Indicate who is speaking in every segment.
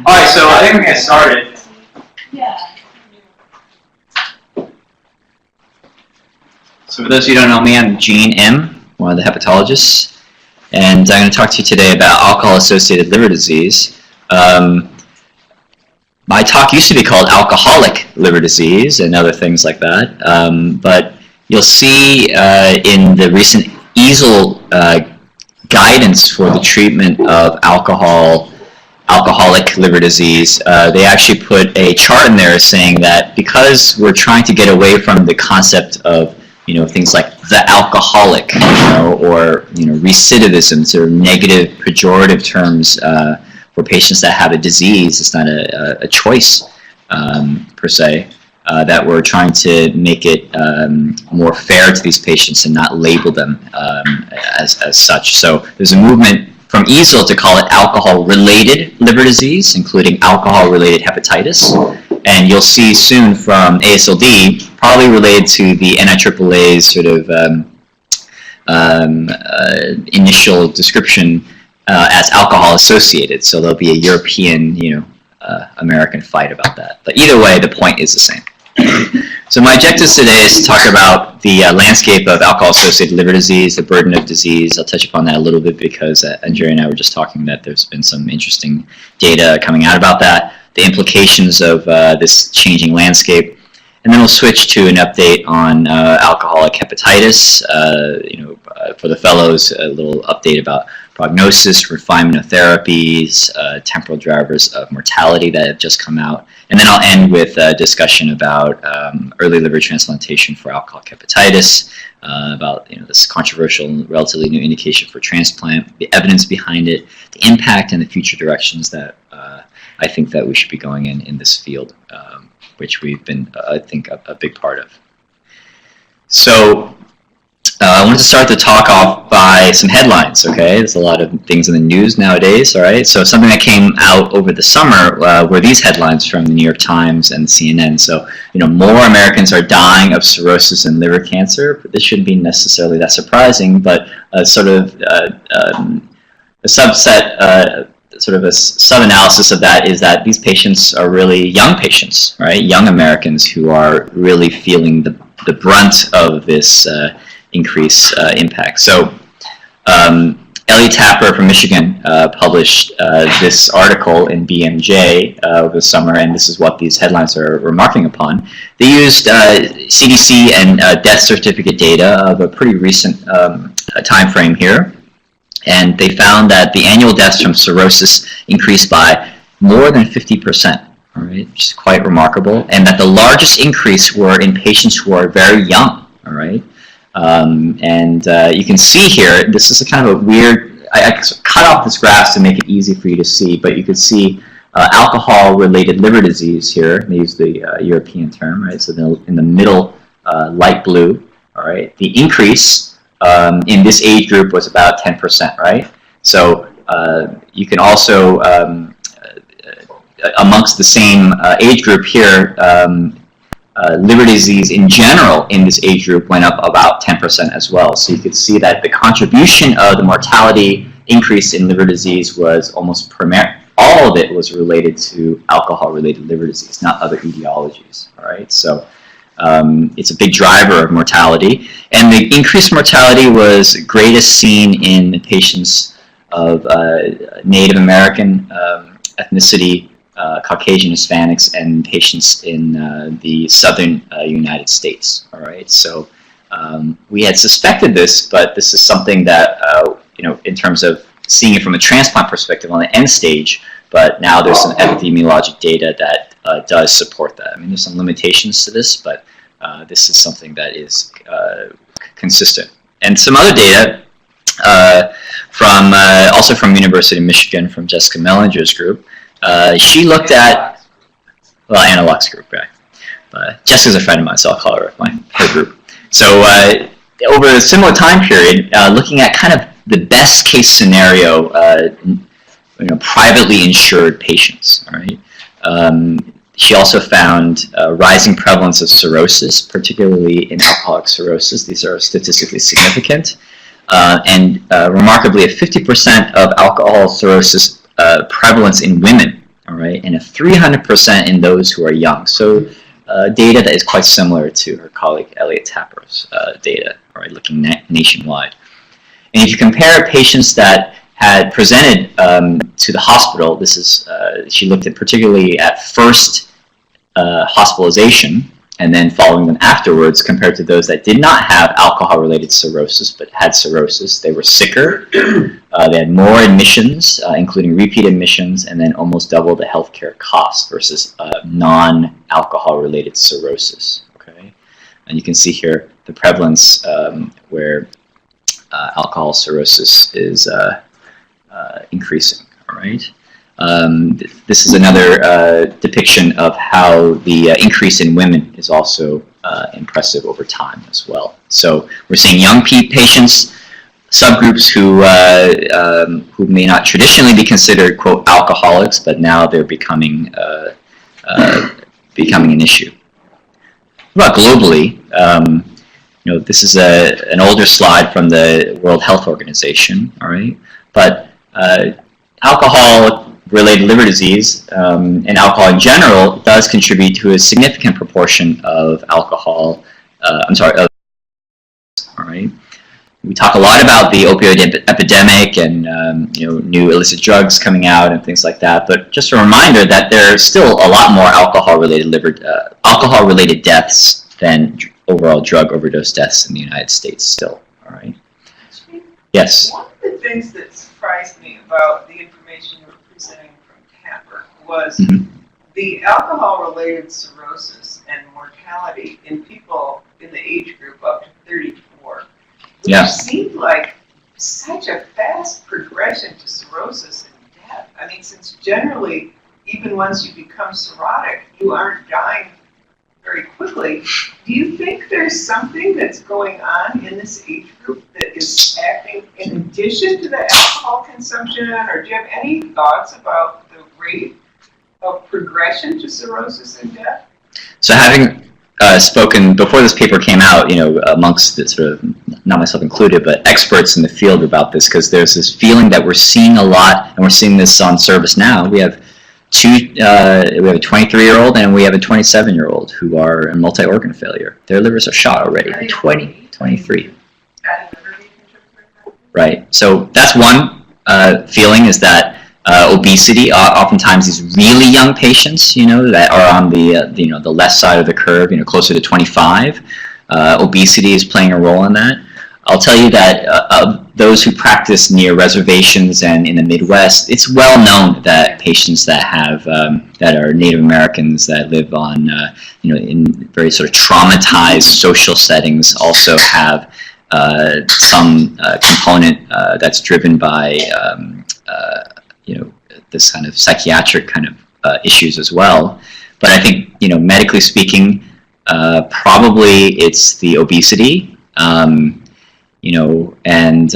Speaker 1: All right, so I think we're going to get started.
Speaker 2: Yeah.
Speaker 3: So for those of you who don't know me, I'm Gene M., one of the hepatologists, and I'm going to talk to you today about alcohol-associated liver disease. My talk used to be called alcoholic liver disease and other things like that, but you'll see in the recent EASL guidance for the treatment of alcoholic liver disease, they actually put a chart in there saying that because we're trying to get away from the concept of things like the alcoholic, or recidivism, sort of negative pejorative terms for patients that have a disease. It's not a choice per se. That we're trying to make it more fair to these patients and not label them as such. So there's a movement from EASL to call it alcohol-related liver disease, including alcohol-related hepatitis. And you'll see soon from ASLD, probably related to the NIAAA's sort of initial description as alcohol-associated. So there'll be a European, American fight about that. But either way, the point is the same. So my objectives today is to talk about the landscape of alcohol-associated liver disease, the burden of disease. I'll touch upon that a little bit because Jerry and I were just talking that there's been some interesting data coming out about that, the implications of this changing landscape, and then we'll switch to an update on alcoholic hepatitis. For the fellows, a little update about prognosis, refinement of therapies, temporal drivers of mortality that have just come out. And then I'll end with a discussion about early liver transplantation for alcoholic hepatitis, about this controversial and relatively new indication for transplant, the evidence behind it, the impact and the future directions that I think that we should be going in this field, which we've been, I think, a big part of. So I wanted to start the talk off by some headlines, okay? There's a lot of things in the news nowadays, all right? So something that came out over the summer were these headlines from the New York Times and CNN. So, more Americans are dying of cirrhosis and liver cancer. This shouldn't be necessarily that surprising, but sort of a subset, sort of a sub-analysis of that is that these patients are really young patients, right? Young Americans who are really feeling the brunt of this increase impact. So Ellie Tapper from Michigan published this article in BMJ over the summer, and this is what these headlines are remarking upon. They used CDC and death certificate data of a pretty recent time frame here, and they found that the annual deaths from cirrhosis increased by more than 50%, all right, which is quite remarkable, and that the largest increase were in patients who are very young, all right. You can see here, this is a kind of a weird, I cut off this graph to make it easy for you to see, but you can see alcohol-related liver disease here. They use the European term, right? So in the middle, light blue, all right? The increase in this age group was about 10%, right? So you can also, amongst the same age group here, liver disease in general in this age group went up about 10% as well. So you could see that the contribution of the mortality increase in liver disease was almost all of it was related to alcohol-related liver disease, not other etiologies. All right, so it's a big driver of mortality, and the increased mortality was greatest seen in patients of Native American ethnicity, Caucasian Hispanics, and patients in the southern United States. All right, so we had suspected this, but this is something that in terms of seeing it from a transplant perspective on the end stage. But now there's some epidemiologic data that does support that. I mean, there's some limitations to this, but this is something that is consistent. And some other data from also from University of Michigan, from Jessica Mellinger's group. She looked at, well, Anna Luck's group, right? Jessica's a friend of mine, so I'll call her her group. So over a similar time period, looking at kind of the best case scenario, privately insured patients, all right? She also found rising prevalence of cirrhosis, particularly in alcoholic cirrhosis. These are statistically significant. And remarkably, a 50% of alcohol cirrhosis prevalence in women, all right, and a 300% in those who are young. So data that is quite similar to her colleague Elliot Tapper's data, all right, looking nationwide. And if you compare patients that had presented to the hospital, this is, she looked at particularly at first hospitalization, and then following them afterwards, compared to those that did not have alcohol-related cirrhosis but had cirrhosis. They were sicker, they had more admissions, including repeat admissions, and then almost double the healthcare cost versus non-alcohol-related cirrhosis. Okay, and you can see here the prevalence where alcohol cirrhosis is increasing. All right. This is another depiction of how the increase in women is also impressive over time as well. So we're seeing young patients, subgroups who may not traditionally be considered, quote, alcoholics, but now they're becoming an issue. What about globally? You know, this is an older slide from the World Health Organization, all right? But alcohol-related liver disease and alcohol in general does contribute to a significant proportion of alcohol, all right? We talk a lot about the opioid epidemic and you know, new illicit drugs coming out and things like that, but just a reminder that there's still a lot more alcohol-related deaths than overall drug overdose deaths in the United States still, all right? Yes?
Speaker 2: One of the things that surprised me about the information you were presenting from Tapper was the alcohol-related cirrhosis and mortality in people in the age group up to 34, which seemed like such a fast progression to cirrhosis and death. I mean, since generally, even once you become cirrhotic, you aren't dying very quickly. Do you think there's something that's going on in this age group that is acting in addition to the alcohol consumption, or do you have any thoughts about the rate of progression to cirrhosis and death?
Speaker 3: So having spoken before this paper came out, you know, amongst the sort of, not myself included, but experts in the field about this, because there's this feeling that we're seeing a lot, and we're seeing this on service now. We have we have a 23-year-old and we have a 27-year-old who are in multi-organ failure. Their livers are shot already at 23. Right. So that's one feeling, is that obesity, oftentimes these really young patients, you know, that are on the you know, the left side of the curve, you know, closer to 25, obesity is playing a role in that. I'll tell you that of those who practice near reservations and in the Midwest, it's well known that patients that have that are Native Americans that live on you know, in very sort of traumatized social settings also have some component that's driven by you know, this kind of psychiatric kind of issues as well. But I think, you know, medically speaking, probably it's the obesity. You know, and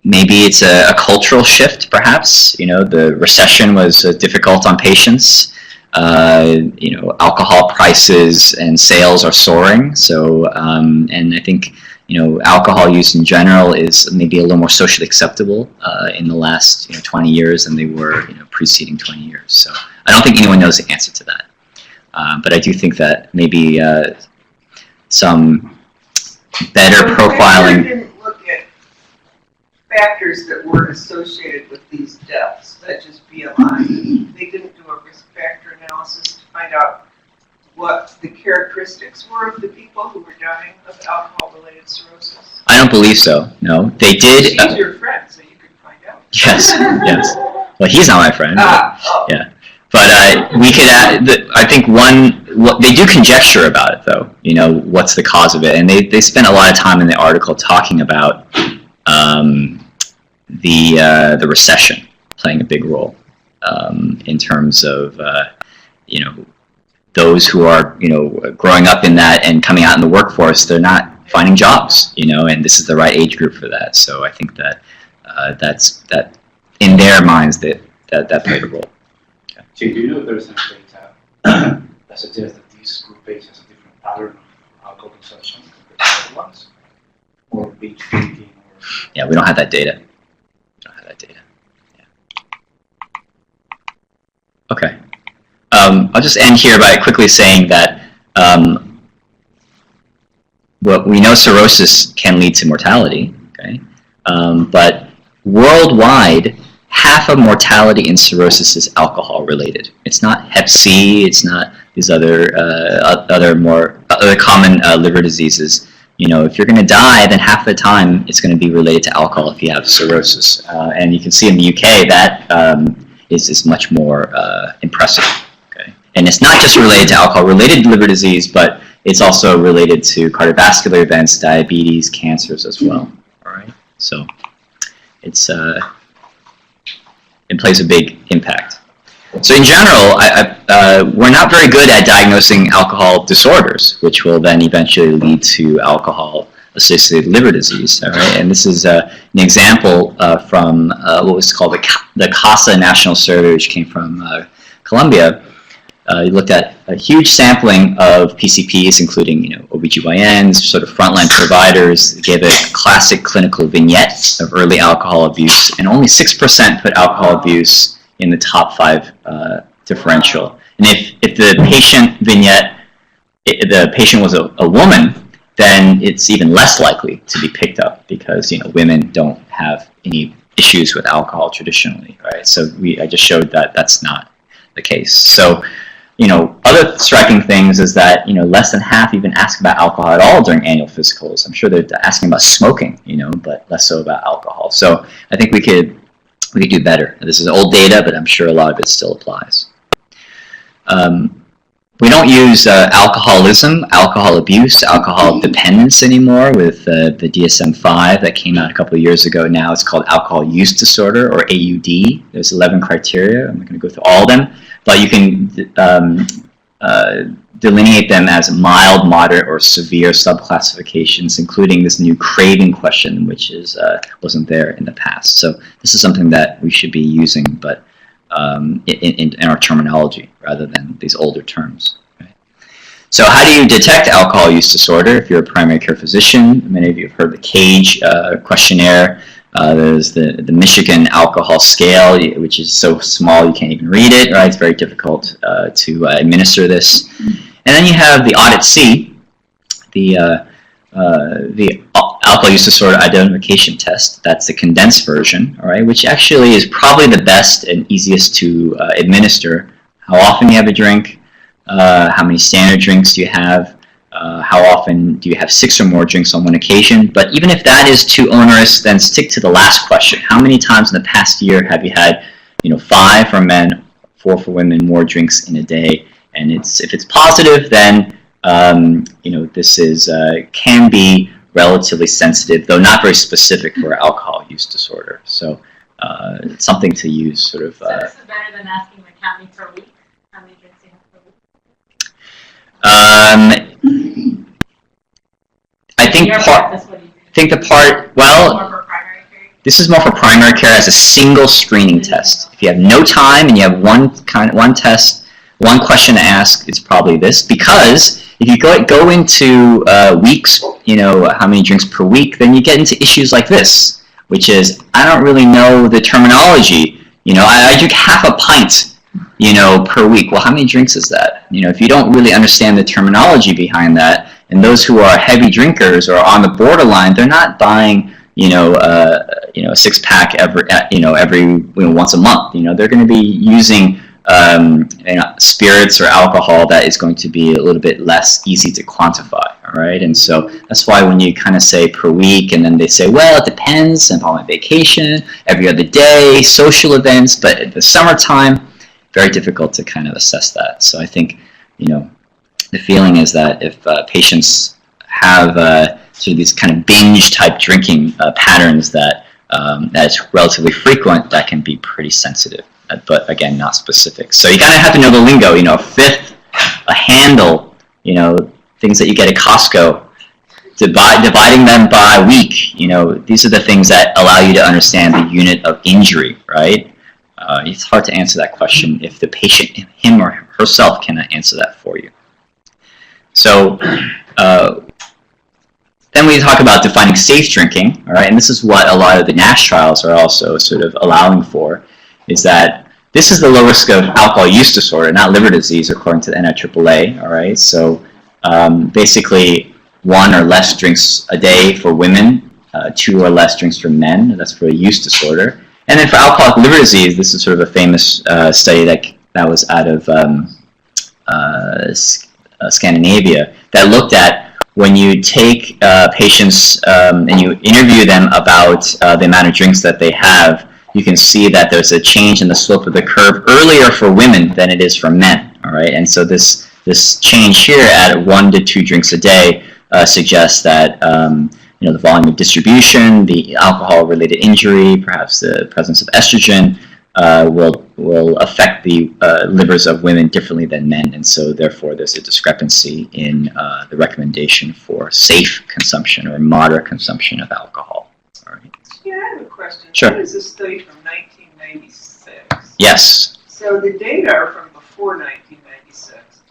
Speaker 3: maybe it's a cultural shift, perhaps. You know, the recession was difficult on patients. You know, alcohol prices and sales are soaring. So, and I think, you know, alcohol use in general is maybe a little more socially acceptable in the last, you know, 20 years than they were, you know, preceding 20 years. So I don't think anyone knows the answer to that. But I do think that maybe some better profiling.
Speaker 2: They didn't look at factors that were associated with these deaths, such as BMI. They didn't do a risk factor analysis to find out what the characteristics were of the people who were dying of alcohol-related cirrhosis.
Speaker 3: I don't believe so. No, they did.
Speaker 2: She's your friend, so you could find out.
Speaker 3: Yes, yes. Well, he's not my friend. Yeah. But we could add, I think they do conjecture about it though, you know, what's the cause of it. And they spent a lot of time in the article talking about the recession playing a big role in terms of, you know, those who are, you know, growing up in that and coming out in the workforce, they're not finding jobs, you know, and this is the right age group for that. So I think that that in their minds that played a role.
Speaker 4: Do you know if there's any data that suggests that this group patients have a different pattern of alcohol consumption compared to other ones? Or binge drinking?
Speaker 3: Yeah, we don't have that data. We don't have that data. Yeah. I'll just end here by quickly saying that well, we know cirrhosis can lead to mortality, okay? But worldwide, half of mortality in cirrhosis is alcohol related. It's not Hep C, it's not these other common liver diseases. You know, if you're going to die, then half the time it's going to be related to alcohol if you have cirrhosis. And you can see in the UK that is much more impressive. Okay? And it's not just related to alcohol-related liver disease, but it's also related to cardiovascular events, diabetes, cancers as well. All right, so it plays a big impact. So in general, we're not very good at diagnosing alcohol disorders, which will then eventually lead to alcohol-associated liver disease. All right, and this is an example from what was called the CASA National Survey, which came from Colombia. You looked at a huge sampling of PCPs, including OBGYNs, sort of frontline providers, gave a classic clinical vignette of early alcohol abuse, and only 6% put alcohol abuse in the top 5 differential. And if the patient vignette, the patient was a woman, then it's even less likely to be picked up because women don't have any issues with alcohol traditionally, right? So I just showed that that's not the case. So other striking things is that less than half even ask about alcohol at all during annual physicals. I'm sure they're asking about smoking, but less so about alcohol. So I think we could do better. This is old data, but I'm sure a lot of it still applies. We don't use alcoholism, alcohol abuse, alcohol dependence anymore with the DSM-5 that came out a couple of years ago. Now it's called alcohol use disorder, or AUD. There's 11 criteria. I'm not going to go through all of them, but you can delineate them as mild, moderate, or severe subclassifications, including this new craving question, which wasn't there in the past. So this is something that we should be using, but in our terminology rather than these older terms. Right? So how do you detect alcohol use disorder if you're a primary care physician? Many of you have heard the CAGE questionnaire. There's the Michigan alcohol scale, which is so small you can't even read it, right? It's very difficult to administer this. And then you have the Audit C, the alcohol use disorder identification test. That's the condensed version, all right, which actually is probably the best and easiest to administer. How often you have a drink, how many standard drinks do you have, how often do you have 6 or more drinks on one occasion. But even if that is too onerous, then stick to the last question. How many times in the past year have you had 5 for men, 4 for women, more drinks in a day? And if it's positive, then this can be relatively sensitive, though not very specific for alcohol use disorder. So it's something to use sort of. So
Speaker 5: this is better than asking like how many per week? How many drinks you have per week?
Speaker 3: I think this is more for primary care as a single screening test. If you have no time and you have one test, one question to ask, it's probably this, because if you go into weeks, how many drinks per week, then you get into issues like this, which is, I don't really know the terminology. I drink half a pint, per week. Well, how many drinks is that? If you don't really understand the terminology behind that, and those who are heavy drinkers or on the borderline, they're not buying, a 6-pack every once a month. They're going to be using spirits or alcohol that is going to be a little bit less easy to quantify, all right? And so that's why when you kind of say per week, and then they say, well, it depends, I'm on vacation, every other day, social events, but at the summertime, very difficult to kind of assess that. So I think, the feeling is that if patients have sort of these kind of binge type drinking patterns that's relatively frequent, that can be pretty sensitive. But again, not specific. So you kind of have to know the lingo, a fifth, a handle, things that you get at Costco, dividing them by week, these are the things that allow you to understand the unit of injury, right? It's hard to answer that question if the patient, him or herself, cannot answer that for you. So then we talk about defining safe drinking, all right? And this is what a lot of the NASH trials are also sort of allowing for, is that this is the low risk of alcohol use disorder, not liver disease, according to the NIAAA. All right, so basically 1 or less drinks a day for women, 2 or less drinks for men. That's for a use disorder. And then for alcoholic liver disease, this is sort of a famous study that was out of Scandinavia that looked at when you take patients and you interview them about the amount of drinks that they have, you can see that there's a change in the slope of the curve earlier for women than it is for men. All right, and so this change here at 1 to 2 drinks a day suggests that the volume of distribution, the alcohol-related injury, perhaps the presence of estrogen will affect the livers of women differently than men, and so therefore there's a discrepancy in the recommendation for safe consumption or moderate consumption of alcohol. All right.
Speaker 2: Yeah, I have a question.
Speaker 3: Sure.
Speaker 2: That is a study from 1996.
Speaker 3: Yes.
Speaker 2: So the data are from before 1996,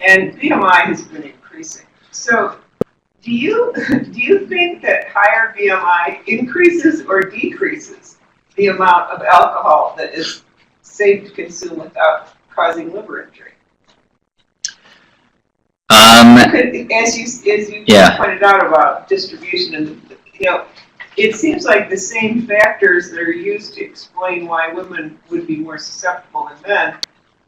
Speaker 2: and BMI has been increasing. So do you think that higher BMI increases or decreases the amount of alcohol that is safe to consume without causing liver injury? As you
Speaker 3: Yeah.
Speaker 2: pointed out about distribution, and it seems like the same factors that are used to explain why women would be more susceptible than men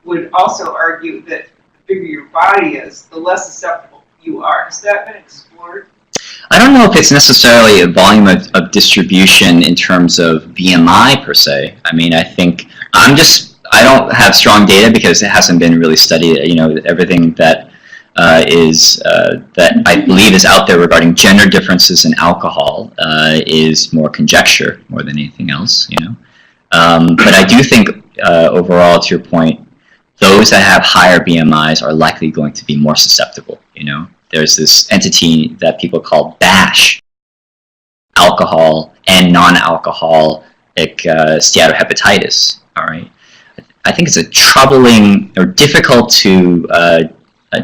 Speaker 2: would also argue that the bigger your body is, the less susceptible you are. Has that been explored?
Speaker 3: I don't know if it's necessarily a volume of distribution in terms of BMI per se. I mean, I think I don't have strong data because it hasn't been really studied. Everything that that I believe is out there regarding gender differences in alcohol is more conjecture more than anything else. But I do think overall, to your point, those that have higher BMIs are likely going to be more susceptible. There's this entity that people call BASH, alcohol and non-alcoholic steatohepatitis. All right, I think it's a troubling or difficult to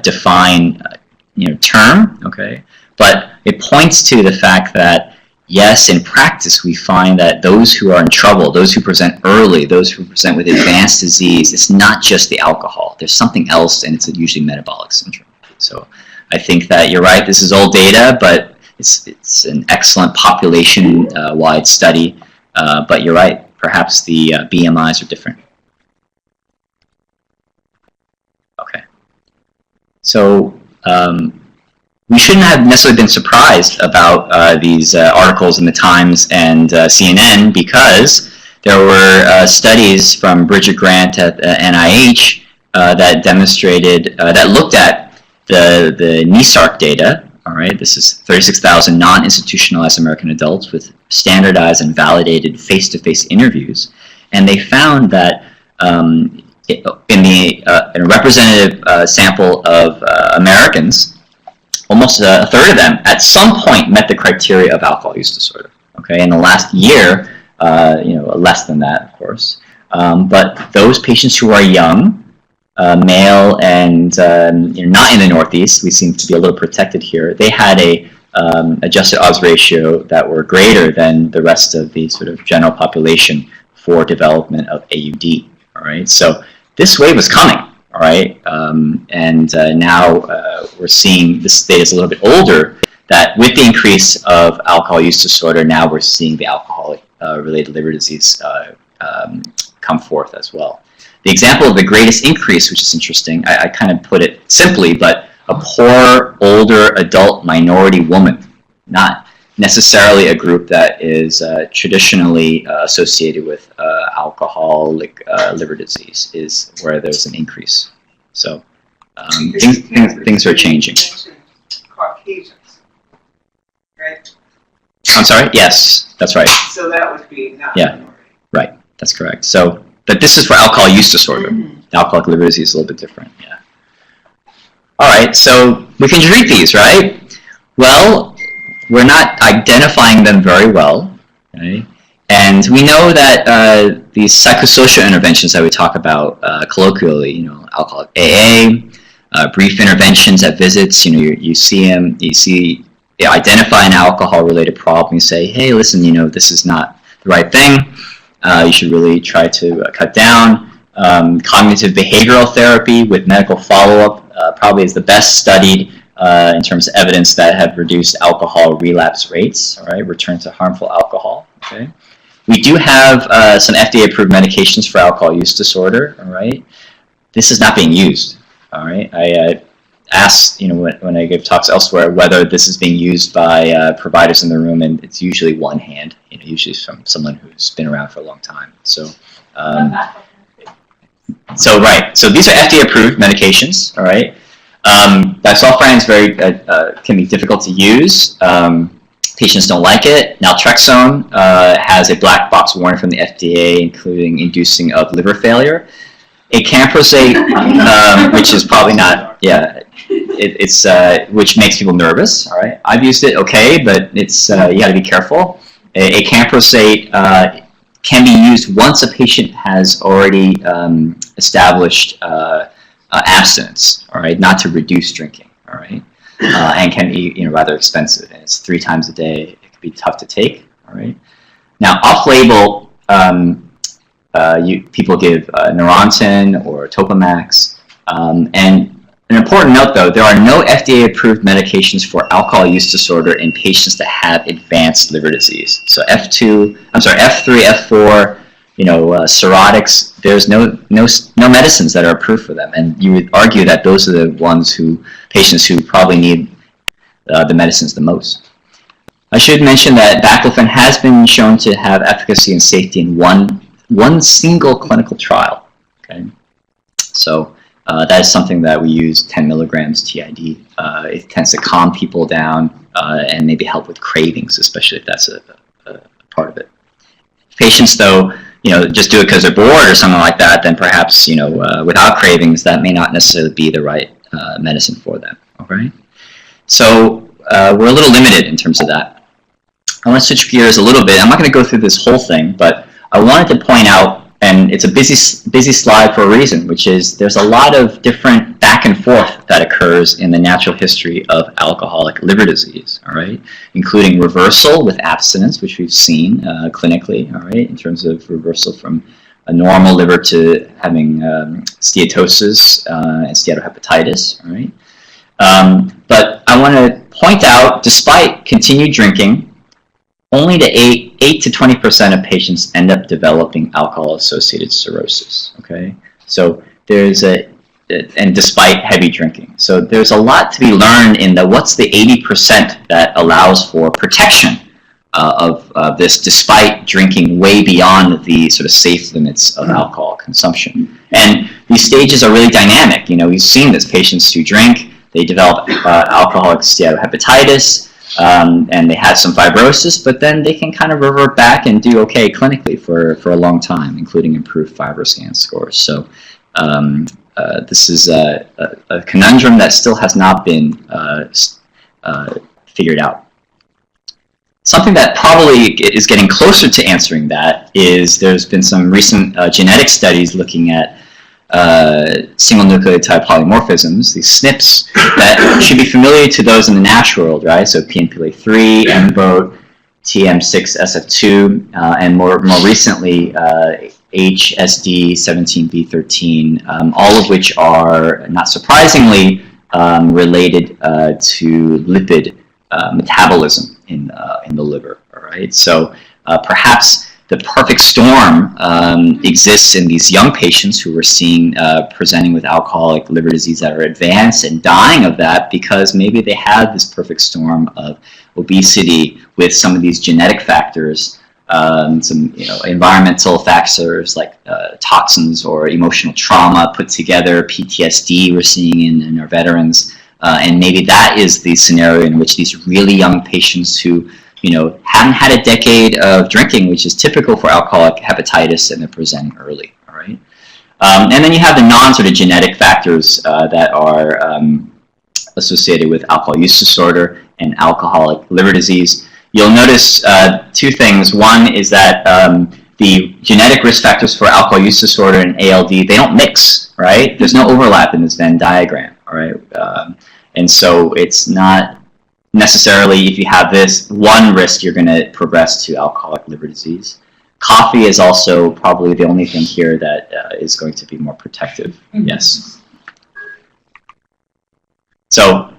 Speaker 3: define, term. Okay, but it points to the fact that yes, in practice, we find that those who are in trouble, those who present early, those who present with advanced disease, it's not just the alcohol. There's something else, and it's usually metabolic syndrome. So I think that you're right. This is old data, but it's an excellent population-wide study. But you're right. Perhaps the BMIs are different. Okay. So we shouldn't have necessarily been surprised about these articles in the Times and CNN, because there were studies from Bridget Grant at NIH that demonstrated, that looked at the NESARC data. All right, this is 36,000 non-institutionalized American adults with standardized and validated face-to-face interviews, and they found that in a representative sample of Americans, almost a third of them at some point met the criteria of alcohol use disorder. Okay, in the last year, less than that, of course. But those patients who are young, male, and not in the Northeast, we seem to be a little protected here. They had a adjusted odds ratio that were greater than the rest of the sort of general population for development of AUD. All right, so this wave was coming. All right, and now we're seeing, this data is a little bit older, that with the increase of alcohol use disorder, now we're seeing the alcohol-related liver disease come forth as well. The example of the greatest increase, which is interesting, I kind of put it simply, but a poor, older, adult minority woman, not necessarily a group that is traditionally associated with alcoholic liver disease, is where there's an increase. So things are changing.
Speaker 2: Caucasians, right?
Speaker 3: I'm sorry? Yes, that's right.
Speaker 2: So that would be not
Speaker 3: Yeah, right. That's correct. So, but this is for alcohol use disorder. Alcoholic liver disease is a little bit different. Yeah. All right. So we can treat these, right? Well, we're not identifying them very well, okay? And we know that these psychosocial interventions that we talk about colloquially, alcoholic AA, brief interventions at visits, you see them, you identify an alcohol-related problem, you say, hey, listen, this is not the right thing. You should really try to cut down. Cognitive behavioral therapy with medical follow-up probably is the best studied in terms of evidence that have reduced alcohol relapse rates, all right, return to harmful alcohol, okay. We do have some FDA-approved medications for alcohol use disorder, all right. This is not being used, all right. I asked, when I give talks elsewhere, whether this is being used by providers in the room, and it's usually one hand, usually from someone who's been around for a long time. So, so these are FDA-approved medications, all right. Disulfiram is can be difficult to use. Patients don't like it. Naltrexone has a black box warning from the FDA, including inducing of liver failure. Acamprosate, which is probably not, it's which makes people nervous. All right, I've used it, okay, but it's you got to be careful. Acamprosate can be used once a patient has already established abstinence. All right, not to reduce drinking. All right, and can be rather expensive, and it's 3 times a day. It can be tough to take. All right, now off-label. People give Neurontin or Topamax. And an important note, though, there are no FDA-approved medications for alcohol use disorder in patients that have advanced liver disease. So F3, F4, cirrhotics, there's no medicines that are approved for them. And you would argue that those are the patients who probably need the medicines the most. I should mention that baclofen has been shown to have efficacy and safety in one single clinical trial. Okay, so that is something that we use 10 milligrams TID. It tends to calm people down and maybe help with cravings, especially if that's a part of it. If patients, though, just do it because they're bored or something like that, then perhaps, without cravings, that may not necessarily be the right medicine for them. Okay, so we're a little limited in terms of that. I want to switch gears a little bit. I'm not going to go through this whole thing, but I wanted to point out, and it's a busy slide for a reason, which is there's a lot of different back and forth that occurs in the natural history of alcoholic liver disease, all right, including reversal with abstinence, which we've seen clinically, all right, in terms of reversal from a normal liver to having steatosis and steatohepatitis, all right. But I want to point out, despite continued drinking, only 8 to 20% of patients end up developing alcohol-associated cirrhosis. Okay, so and despite heavy drinking, so there's a lot to be learned in what's the 80% that allows for protection of this, despite drinking way beyond the sort of safe limits of alcohol consumption. And these stages are really dynamic. We've seen this: patients who drink, they develop alcoholic steatohepatitis. And they had some fibrosis, but then they can kind of revert back and do okay clinically for a long time, including improved FibroScan scores. So this is a conundrum that still has not been figured out. Something that probably is getting closer to answering that is there's been some recent genetic studies looking at single nucleotide polymorphisms, these SNPs, that should be familiar to those in the natural world, right? So PNPLA3, MBOT, TM6SF2, and more recently HSD17B13, all of which are, not surprisingly, related to lipid metabolism in the liver, all right? So perhaps the perfect storm exists in these young patients who we're seeing presenting with alcoholic liver disease that are advanced and dying of that because maybe they had this perfect storm of obesity with some of these genetic factors, some environmental factors like toxins or emotional trauma put together, PTSD we're seeing in our veterans, and maybe that is the scenario in which these really young patients who haven't had a decade of drinking, which is typical for alcoholic hepatitis, and they're presenting early, all right? And then you have the non-sort of genetic factors that are associated with alcohol use disorder and alcoholic liver disease. You'll notice 2 things. One is that the genetic risk factors for alcohol use disorder and ALD, they don't mix, right? There's no overlap in this Venn diagram, all right? And so it's not necessarily, if you have this one risk, you're going to progress to alcoholic liver disease. Coffee is also probably the only thing here that is going to be more protective. Yes. So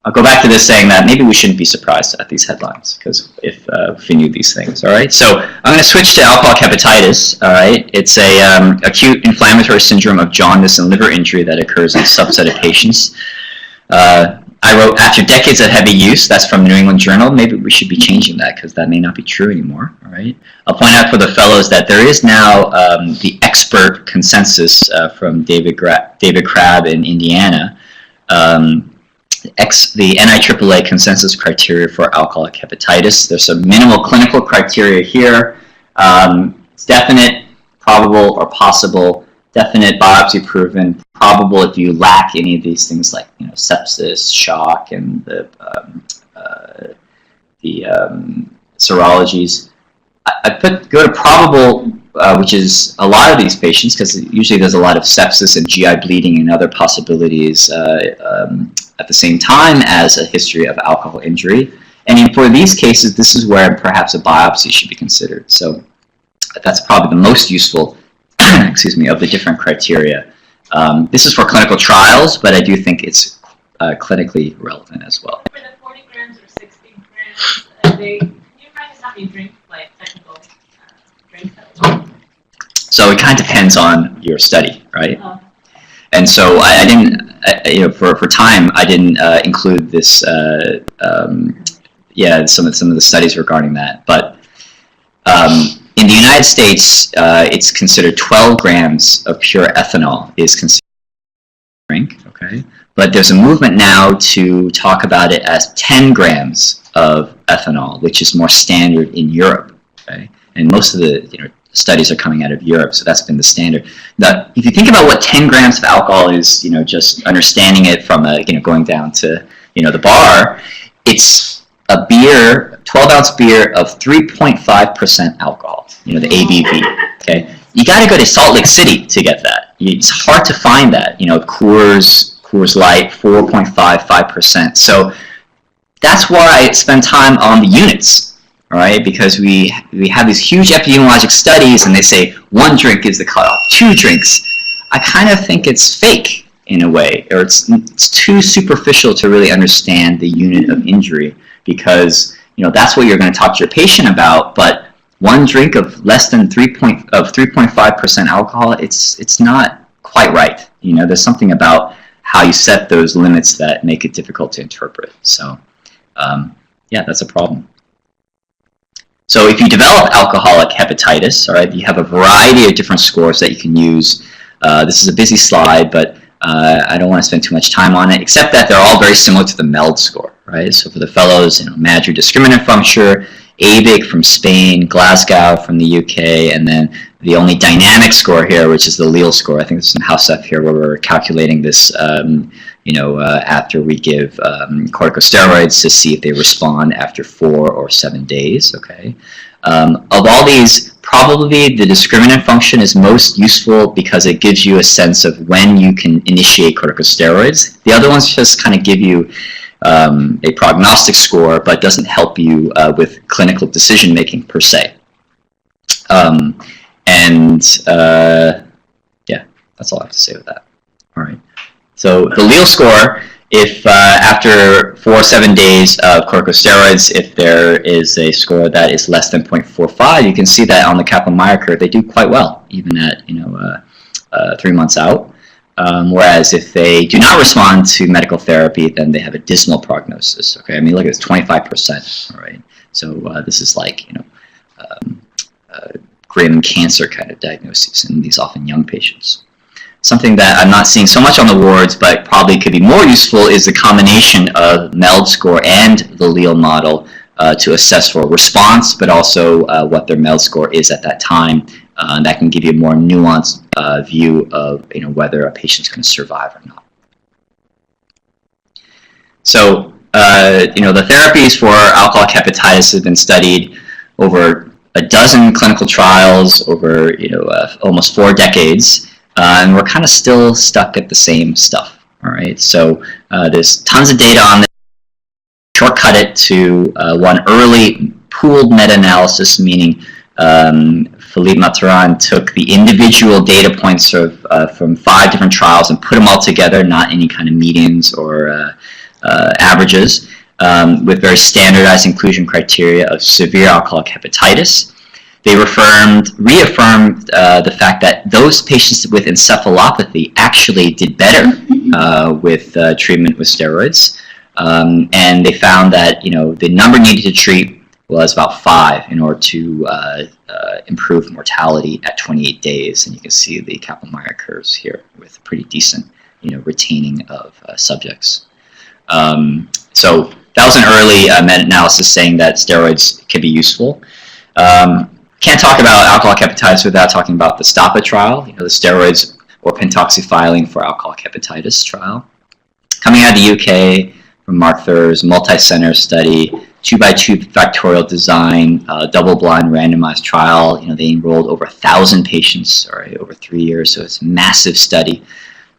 Speaker 3: I'll go back to this saying that maybe we shouldn't be surprised at these headlines because if we knew these things. All right. So I'm going to switch to alcoholic hepatitis. All right. It's a acute inflammatory syndrome of jaundice and liver injury that occurs in a subset of patients. I wrote, after decades of heavy use, that's from New England Journal. Maybe we should be changing that because that may not be true anymore. All right. I'll point out for the fellows that there is now the expert consensus from David Crabb in Indiana. The NIAAA consensus criteria for alcoholic hepatitis. There's some minimal clinical criteria here. It's definite, probable, or possible. Definite, biopsy proven. Probable if you lack any of these things like sepsis, shock, and the serologies. Go to probable, which is a lot of these patients because usually there's a lot of sepsis and GI bleeding and other possibilities at the same time as a history of alcohol injury. And for these cases, this is where perhaps a biopsy should be considered. So that's probably the most useful, excuse me, of the different criteria. This is for clinical trials, but I do think it's clinically relevant as well.
Speaker 5: For the 40 grams or 60 grams, can you remind us how you drink, like technical drinks?
Speaker 3: So it kind of depends on your study, right?
Speaker 5: Oh.
Speaker 3: And so I didn't, for time, I didn't include this, some of the studies regarding that. But in the United States, it's considered 12 grams of pure ethanol is considered a drink, okay? But there's a movement now to talk about it as 10 grams of ethanol, which is more standard in Europe, okay? And most of the studies are coming out of Europe, so that's been the standard. Now, if you think about what 10 grams of alcohol is, just understanding it from going down to the bar, it's a beer, 12-ounce beer of 3.5% alcohol, the ABV. Okay, you got to go to Salt Lake City to get that. It's hard to find that. Coors Light, 4.55%. So that's why I spend time on the units. All right, because we have these huge epidemiologic studies, and they say 1 drink is the cutoff, 2 drinks. I kind of think it's fake in a way, or it's too superficial to really understand the unit of injury, because that's what you're going to talk to your patient about. But 1 drink of less than 3.5% alcohol, it's not quite right. There's something about how you set those limits that make it difficult to interpret. So, yeah, that's a problem. So if you develop alcoholic hepatitis, all right, you have a variety of different scores that you can use. This is a busy slide, but I don't want to spend too much time on it, except that they're all very similar to the MELD score, right? So for the fellows, Madrid discriminant functure, ABIC from Spain, Glasgow from the UK, and then the only dynamic score here, which is the allele score. I think there's some house stuff here where we're calculating this, after we give corticosteroids to see if they respond after 4 or 7 days, okay? Of all these, probably the discriminant function is most useful because it gives you a sense of when you can initiate corticosteroids. The other ones just kind of give you a prognostic score, but doesn't help you with clinical decision making per se. Yeah, that's all I have to say with that. All right. So the allele score, if after 4 or 7 days of corticosteroids, if there is a score that is less than 0.45, you can see that on the Kaplan-Meier curve they do quite well, even at 3 months out. Whereas if they do not respond to medical therapy, then they have a dismal prognosis. Okay, I mean, look at this, 25%. All right, so this is like grim cancer kind of diagnoses in these often young patients. Something that I'm not seeing so much on the wards, but probably could be more useful, is the combination of MELD score and the allele model to assess for response, but also what their MELD score is at that time. That can give you a more nuanced view of whether a patient's going to survive or not. So the therapies for alcoholic hepatitis have been studied over a dozen clinical trials over almost 4 decades, and we're kind of still stuck at the same stuff. All right, so there's tons of data on this. Shortcut it to one early pooled meta-analysis, meaning Philippe Mathurin took the individual data points from 5 different trials and put them all together, not any kind of medians or averages, with very standardized inclusion criteria of severe alcoholic hepatitis. They reaffirmed the fact that those patients with encephalopathy actually did better with treatment with steroids, and they found that the number needed to treat was about 5 in order to improve mortality at 28 days, and you can see the Kaplan-Meier curves here with pretty decent retaining of subjects. So that was an early meta-analysis saying that steroids can be useful. Can't talk about alcoholic hepatitis without talking about the STOPAH trial, the steroids or pentoxifylline for alcoholic hepatitis trial. Coming out of the UK from Mark Thur's multi-center study, 2x2 factorial design, double-blind randomized trial. They enrolled over 1,000 patients over 3 years, so it's a massive study.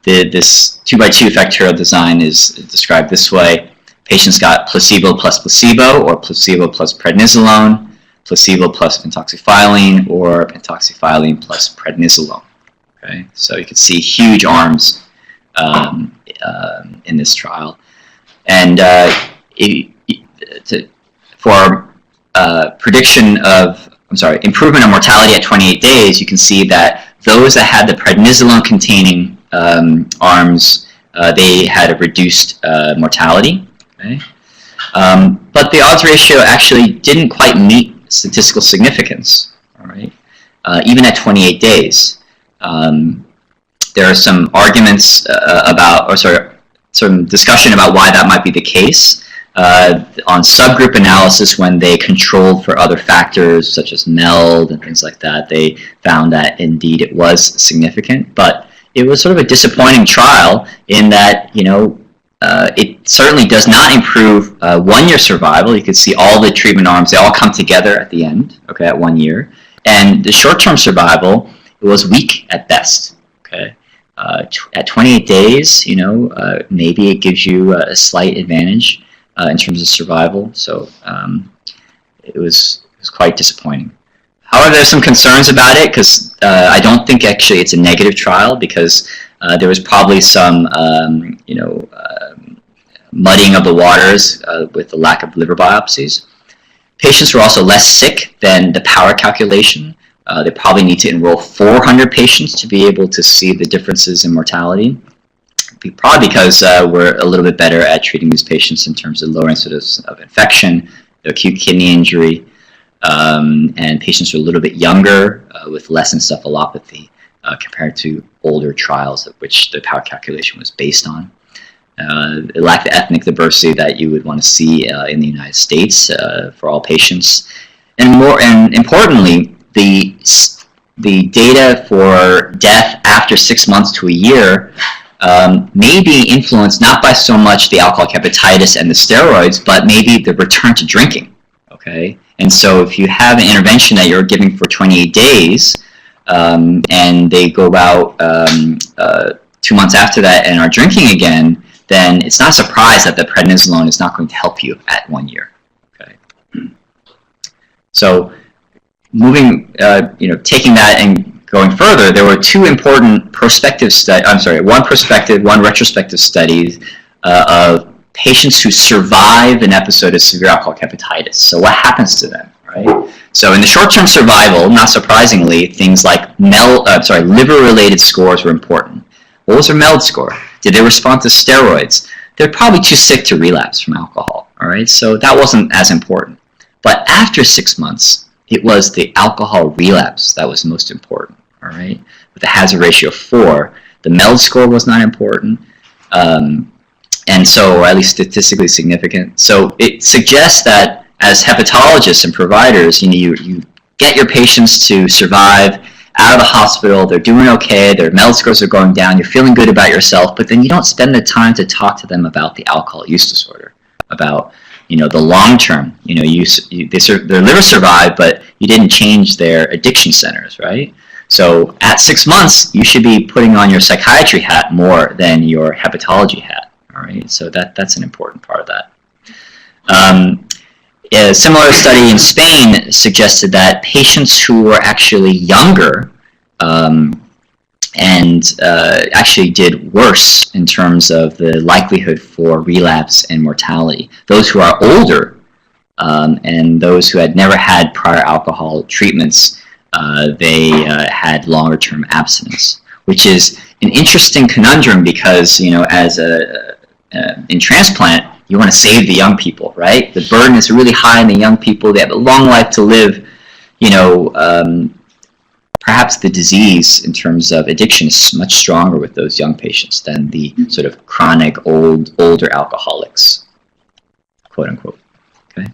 Speaker 3: This 2x2 factorial design is described this way. Patients got placebo plus placebo, or placebo plus prednisolone, placebo plus pentoxifylline, or pentoxifylline plus prednisolone. Okay, so you can see huge arms in this trial, and for prediction of improvement of mortality at 28 days, you can see that those that had the prednisolone-containing arms, they had a reduced mortality. Okay, but the odds ratio actually didn't quite meet statistical significance, all right, even at 28 days. There are some arguments some discussion about why that might be the case. On subgroup analysis, when they controlled for other factors such as MELD and things like that, they found that indeed it was significant, but it was sort of a disappointing trial in that, it certainly does not improve 1-year survival. You can see all the treatment arms, they all come together at the end, okay, at 1 year. And the short-term survival, it was weak at best, okay. At 28 days, maybe it gives you a slight advantage in terms of survival. So it was quite disappointing. However, there's some concerns about it because I don't think actually it's a negative trial, because there was probably some, muddying of the waters with the lack of liver biopsies. Patients were also less sick than the power calculation. They probably need to enroll 400 patients to be able to see the differences in mortality. Probably because we're a little bit better at treating these patients in terms of lower incidence of infection, acute kidney injury, and patients are a little bit younger with less encephalopathy compared to older trials of which the power calculation was based on. It lacked the ethnic diversity that you would want to see in the United States for all patients. And importantly, the data for death after 6 months to a year may be influenced not by so much the alcoholic hepatitis and the steroids, but maybe the return to drinking. Okay, and so if you have an intervention that you're giving for 28 days, and they go out 2 months after that and are drinking again, then it's not a surprise that the prednisolone is not going to help you at 1 year. Okay, so moving, taking that and going further, there were 2 important prospective one prospective, one retrospective studies of patients who survive an episode of severe alcoholic hepatitis. So what happens to them, right? So in the short-term survival, not surprisingly, things like liver-related scores were important. What was their MELD score? Did they respond to steroids? They're probably too sick to relapse from alcohol, all right? So that wasn't as important. But after 6 months, it was the alcohol relapse that was most important, all right? With a hazard ratio of 4, the MELD score was not important, and so, or at least statistically significant. So it suggests that as hepatologists and providers, you get your patients to survive out of the hospital, they're doing okay, their MELD scores are going down, you're feeling good about yourself, but then you don't spend the time to talk to them about the alcohol use disorder, about the long term. Their liver survived, but you didn't change their addiction centers, right? So at 6 months, you should be putting on your psychiatry hat more than your hepatology hat, all right? So that's an important part of that. A similar study in Spain suggested that patients who were actually younger and actually did worse in terms of the likelihood for relapse and mortality. Those who are older and those who had never had prior alcohol treatments, they had longer-term abstinence, which is an interesting conundrum because, you know, as in transplant, you want to save the young people, right? The burden is really high on the young people. They have a long life to live. You know, perhaps the disease in terms of addiction is much stronger with those young patients than the sort of chronic older alcoholics, quote unquote. Okay.